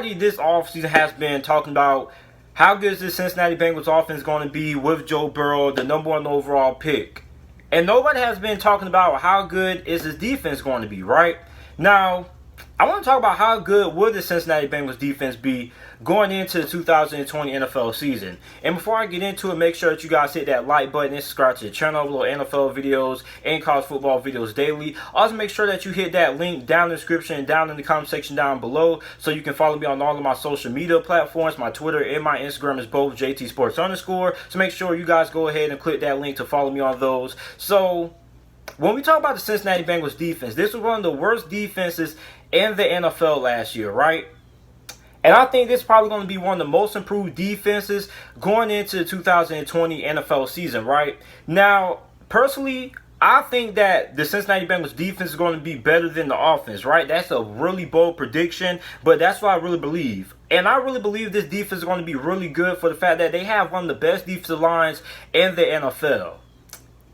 everybody this offseason has been talking about how good is this Cincinnati Bengals offense going to be with Joe Burrow, the number one overall pick. And nobody has been talking about how good is his defense going to be, right? Now, I want to talk about how good would the Cincinnati Bengals defense be going into the 2020 NFL season. And before I get into it, make sure that you guys hit that like button and subscribe to the channel. Little NFL videos and college football videos daily. Also, make sure that you hit that link down in the description and down in the comment section down below, so you can follow me on all of my social media platforms. My Twitter and my Instagram is both JTSports_. So make sure you guys go ahead and click that link to follow me on those. So when we talk about the Cincinnati Bengals defense, this was one of the worst defenses in the NFL last year, right? And I think this is probably going to be one of the most improved defenses going into the 2020 NFL season, right? Now, personally, I think that the Cincinnati Bengals defense is going to be better than the offense, right? That's a really bold prediction, but that's what I really believe. And I really believe this defense is going to be really good for the fact that they have one of the best defensive lines in the NFL.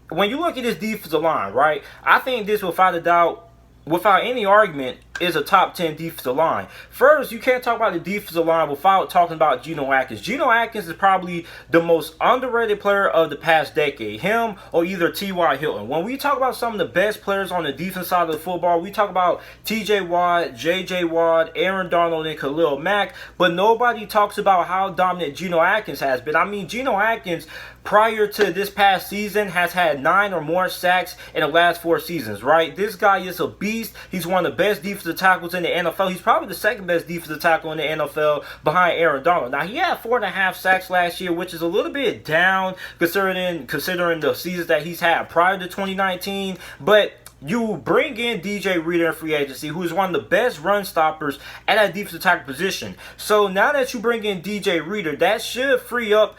When you look at this defensive line, right, I think this, without a doubt, without any argument, is a top 10 defensive line. First, you can't talk about the defensive line without talking about Geno Atkins. Geno Atkins is probably the most underrated player of the past decade. Him or either T.Y. Hilton. When we talk about some of the best players on the defense side of the football, we talk about T.J. Watt, J.J. Watt, Aaron Donald, and Khalil Mack, but nobody talks about how dominant Geno Atkins has been. I mean, Geno Atkins, prior to this past season, has had 9 or more sacks in the last 4 seasons, right? This guy is a beast. He's one of the best defensive tackles in the NFL. He's probably the second best defensive tackle in the NFL behind Aaron Donald. Now, he had 4.5 sacks last year, which is a little bit down considering the seasons that he's had prior to 2019, but you bring in DJ Reader in free agency, who is one of the best run stoppers at that defensive tackle position. So now that you bring in DJ Reader, that should free up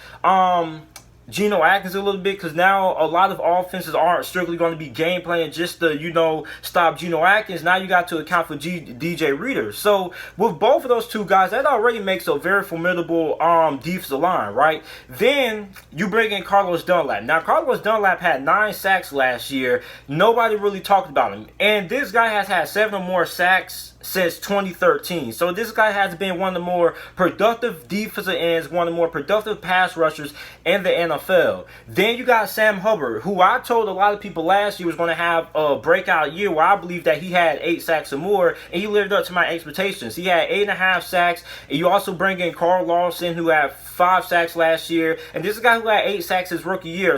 Geno Atkins a little bit, because now a lot of offenses aren't strictly going to be game playing just to, stop Geno Atkins. Now you got to account for DJ Reader. So with both of those two guys, that already makes a very formidable defensive line, right? Then you bring in Carlos Dunlap. Now, Carlos Dunlap had 9 sacks last year. Nobody really talked about him. And this guy has had 7 or more sacks since 2013. So this guy has been one of the more productive defensive ends, one of the more productive pass rushers in the NFL. Then you got Sam Hubbard, who I told a lot of people last year was going to have a breakout year, where I believe that he had 8 sacks or more, and he lived up to my expectations. He had 8.5 sacks, and you also bring in Carl Lawson, who had 5 sacks last year, and this is a guy who had 8 sacks his rookie year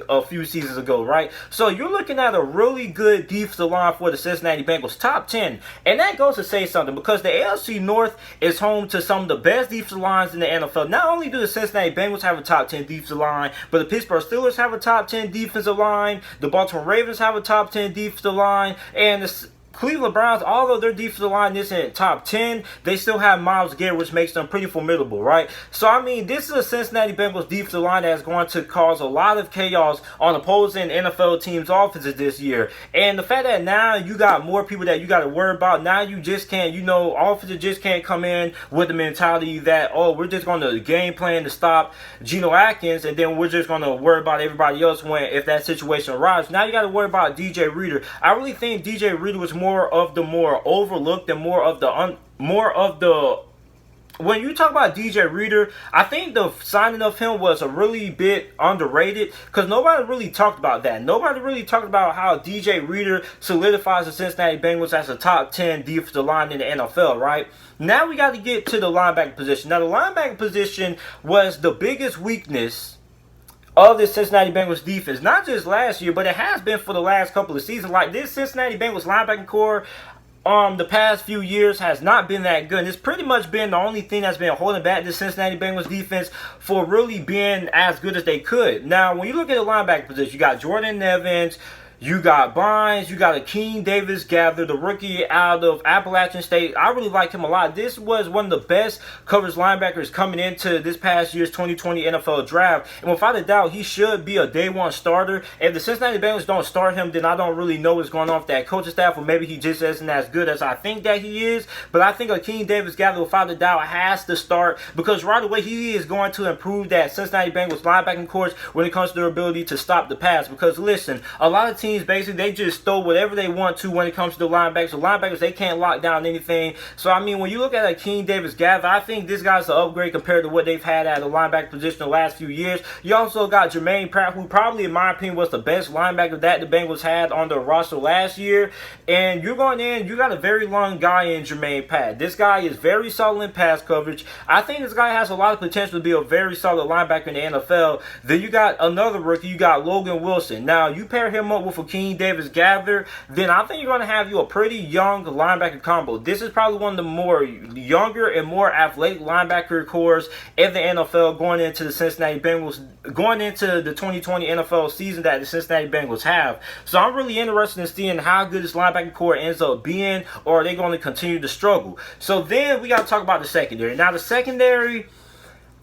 a few seasons ago, right? So you're looking at a really good defensive line for the Cincinnati Bengals, top 10, and that goes to say something, because the AFC North is home to some of the best defensive lines in the NFL. Not only do the Cincinnati Bengals have a top 10 defensive line, but the Pittsburgh Steelers have a top 10 defensive line, the Baltimore Ravens have a top 10 defensive line, and the Cleveland Browns, although their defensive line isn't top 10, they still have Myles Garrett, which makes them pretty formidable, right? So, I mean, this is a Cincinnati Bengals defensive line that's going to cause a lot of chaos on opposing NFL teams' offenses this year. And the fact that now you got more people that you got to worry about, now you just can't, offenses just can't come in with the mentality that, oh, we're just going to game plan to stop Geno Atkins, and then we're just going to worry about everybody else if that situation arrives. Now you got to worry about DJ Reader. I really think DJ Reader was more overlooked and more of the when you talk about DJ Reader, I think the signing of him was a really bit underrated, because nobody really talked about that. Nobody really talked about how DJ Reader solidifies the Cincinnati Bengals as a top 10 defensive line in the NFL, right? Now we got to get to the linebacker position. Now, the linebacker position was the biggest weakness of the Cincinnati Bengals defense, not just last year, but it has been for the last couple of seasons. Like, this Cincinnati Bengals linebacking core the past few years has not been that good. And it's pretty much been the only thing that's been holding back the Cincinnati Bengals defense for really being as good as they could. Now, when you look at the linebacker position, you got Jordan Evans, you got Bynes, you got Akeem Davis-Gaither, the rookie out of Appalachian State. I really like him a lot. This was one of the best coverage linebackers coming into this past year's 2020 NFL Draft. And without a doubt, he should be a day one starter. If the Cincinnati Bengals don't start him, then I don't really know what's going on with that coaching staff, or maybe he just isn't as good as I think that he is. But I think Akeem Davis-Gaither, without a doubt, has to start, because right away he is going to improve that Cincinnati Bengals linebacking course when it comes to their ability to stop the pass. Because listen, a lot of teams teams, basically, they just throw whatever they want to when it comes to the linebackers. The linebackers, they can't lock down anything. So, I mean, when you look at King Davis-Gaither, I think this guy's an upgrade compared to what they've had at the linebacker position the last few years. You also got Jermaine Pratt, who probably, in my opinion, was the best linebacker that the Bengals had on their roster last year. And you're going in, you got a very long guy in Jermaine Pratt. This guy is very solid in pass coverage. I think this guy has a lot of potential to be a very solid linebacker in the NFL. Then you got another rookie, you got Logan Wilson. Now, you pair him up with King Davis-Gaither, then I think you're going to have you a pretty young linebacker combo. This is probably one of the more younger and more athletic linebacker cores in the NFL going into the Cincinnati Bengals, going into the 2020 NFL season that the Cincinnati Bengals have. So I'm really interested in seeing how good this linebacker core ends up being, or are they going to continue to struggle? So then we got to talk about the secondary. Now, the secondary,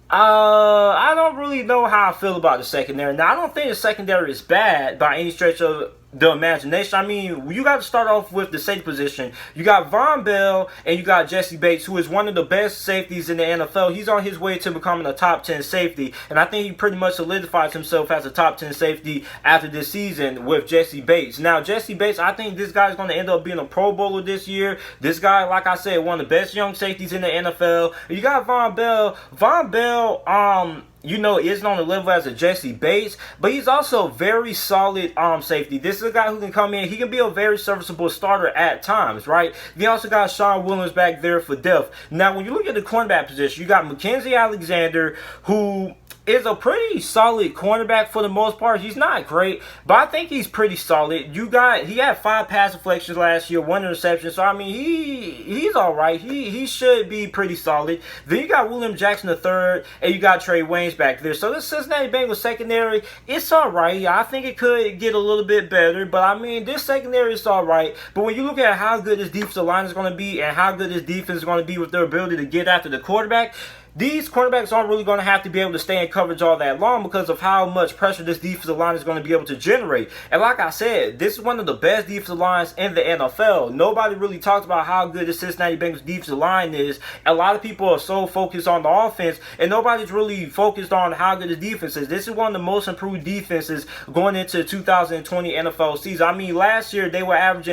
I don't really know how I feel about the secondary. Now, I don't think the secondary is bad by any stretch of the imagination. I mean, you got to start off with the safety position. You got Von Bell and you got Jesse Bates, who is one of the best safeties in the NFL. He's on his way to becoming a top 10 safety, and I think he pretty much solidifies himself as a top 10 safety after this season with Jesse Bates. Now, Jesse Bates, I think this guy's going to end up being a Pro Bowler this year. This guy, like I said, one of the best young safeties in the NFL. You got Von Bell. Von Bell, you know, isn't on the level as a Jesse Bates, but he's also very solid safety. This is a guy who can come in. He can be a very serviceable starter at times, right? You also got Sean Williams back there for depth. Now, when you look at the cornerback position, you got Mackenzie Alexander, who is a pretty solid cornerback for the most part. He's not great, but I think he's pretty solid. He had 5 pass deflections last year, 1 interception. So I mean, he's all right. He should be pretty solid. Then you got William Jackson III, and you got Trey Waynes back there. So the Cincinnati Bengals secondary, it's all right. I think it could get a little bit better, but I mean, this secondary is all right. But when you look at how good this defensive line is going to be and how good this defense is going to be with their ability to get after the quarterback, these cornerbacks aren't really going to have to be able to stay in coverage all that long because of how much pressure this defensive line is going to be able to generate. And like I said, this is one of the best defensive lines in the NFL. Nobody really talks about how good the Cincinnati Bengals defensive line is. A lot of people are so focused on the offense, and nobody's really focused on how good the defense is. This is one of the most improved defenses going into the 2020 NFL season. I mean, last year they were allowing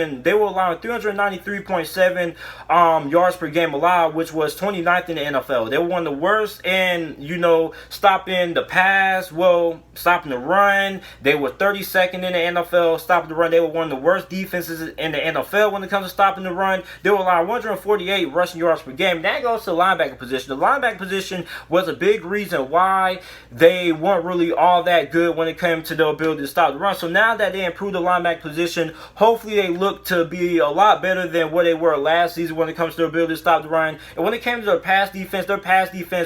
393.7 yards per game allowed, which was 29th in the NFL. They were one of the worst in, stopping the pass, stopping the run. They were 32nd in the NFL stopping the run. They were one of the worst defenses in the NFL when it comes to stopping the run. They were allowing 148 rushing yards per game. That goes to the linebacker position. The linebacker position was a big reason why they weren't really all that good when it came to their ability to stop the run. So now that they improved the linebacker position, hopefully they look to be a lot better than what they were last season when it comes to their ability to stop the run. And when it came to their pass defense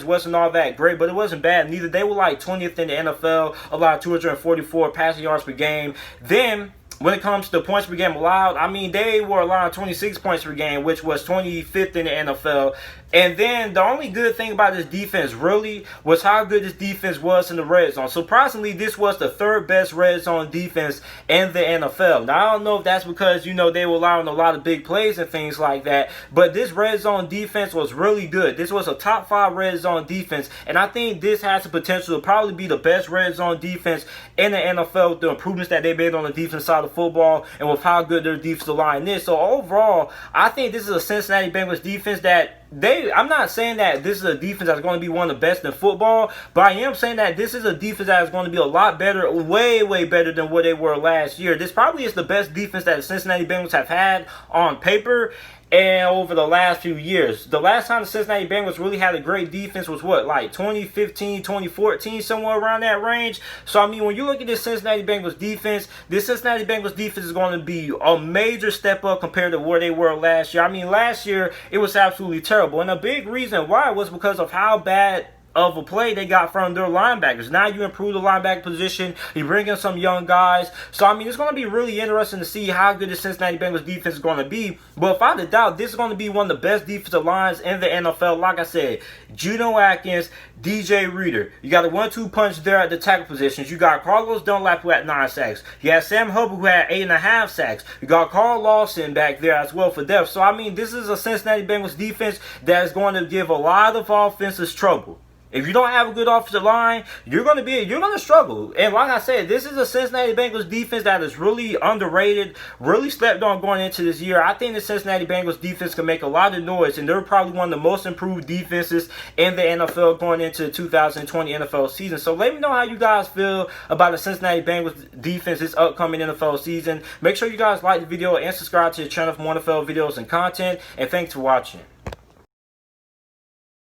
wasn't all that great, but it wasn't bad neither. They were like 20th in the NFL, allowed 244 passing yards per game. Then when it comes to points per game allowed, I mean, they were allowing 26 points per game, which was 25th in the NFL. And then the only good thing about this defense really was how good this defense was in the red zone. Surprisingly, this was the 3rd best red zone defense in the NFL. Now, I don't know if that's because, they were allowing a lot of big plays and things like that, but this red zone defense was really good. This was a top 5 red zone defense, and I think this has the potential to probably be the best red zone defense in the NFL with the improvements that they made on the defense side of football and with how good their defensive line is. So overall, I think this is a Cincinnati Bengals defense that I'm not saying that this is a defense that's going to be one of the best in football, but I am saying that this is a defense that is going to be a lot better, way, way better than what they were last year. This probably is the best defense that the Cincinnati Bengals have had on paper and over the last few years. The last time the Cincinnati Bengals really had a great defense was 2015, 2014, somewhere around that range. So, I mean, when you look at this Cincinnati Bengals defense, this Cincinnati Bengals defense is going to be a major step up compared to where they were last year. I mean, last year, it was absolutely terrible. And a big reason why was because of how bad of a play they got from their linebackers. Now you improve the linebacker position. You bring in some young guys. So, I mean, it's going to be really interesting to see how good the Cincinnati Bengals defense is going to be. But without a doubt, this is going to be one of the best defensive lines in the NFL. Like I said, Juno Atkins, DJ Reader. You got a 1-2 punch there at the tackle positions. You got Carlos Dunlap, who had 9 sacks. You had Sam Hubbard, who had 8.5 sacks. You got Carl Lawson back there as well for depth. So, I mean, this is a Cincinnati Bengals defense that is going to give a lot of offenses trouble. If you don't have a good offensive line, you're gonna struggle. And like I said, this is a Cincinnati Bengals defense that is really underrated, really slept on going into this year. I think the Cincinnati Bengals defense can make a lot of noise, and they're probably one of the most improved defenses in the NFL going into the 2020 NFL season. So let me know how you guys feel about the Cincinnati Bengals defense this upcoming NFL season. Make sure you guys like the video and subscribe to the channel for more NFL videos and content. And thanks for watching.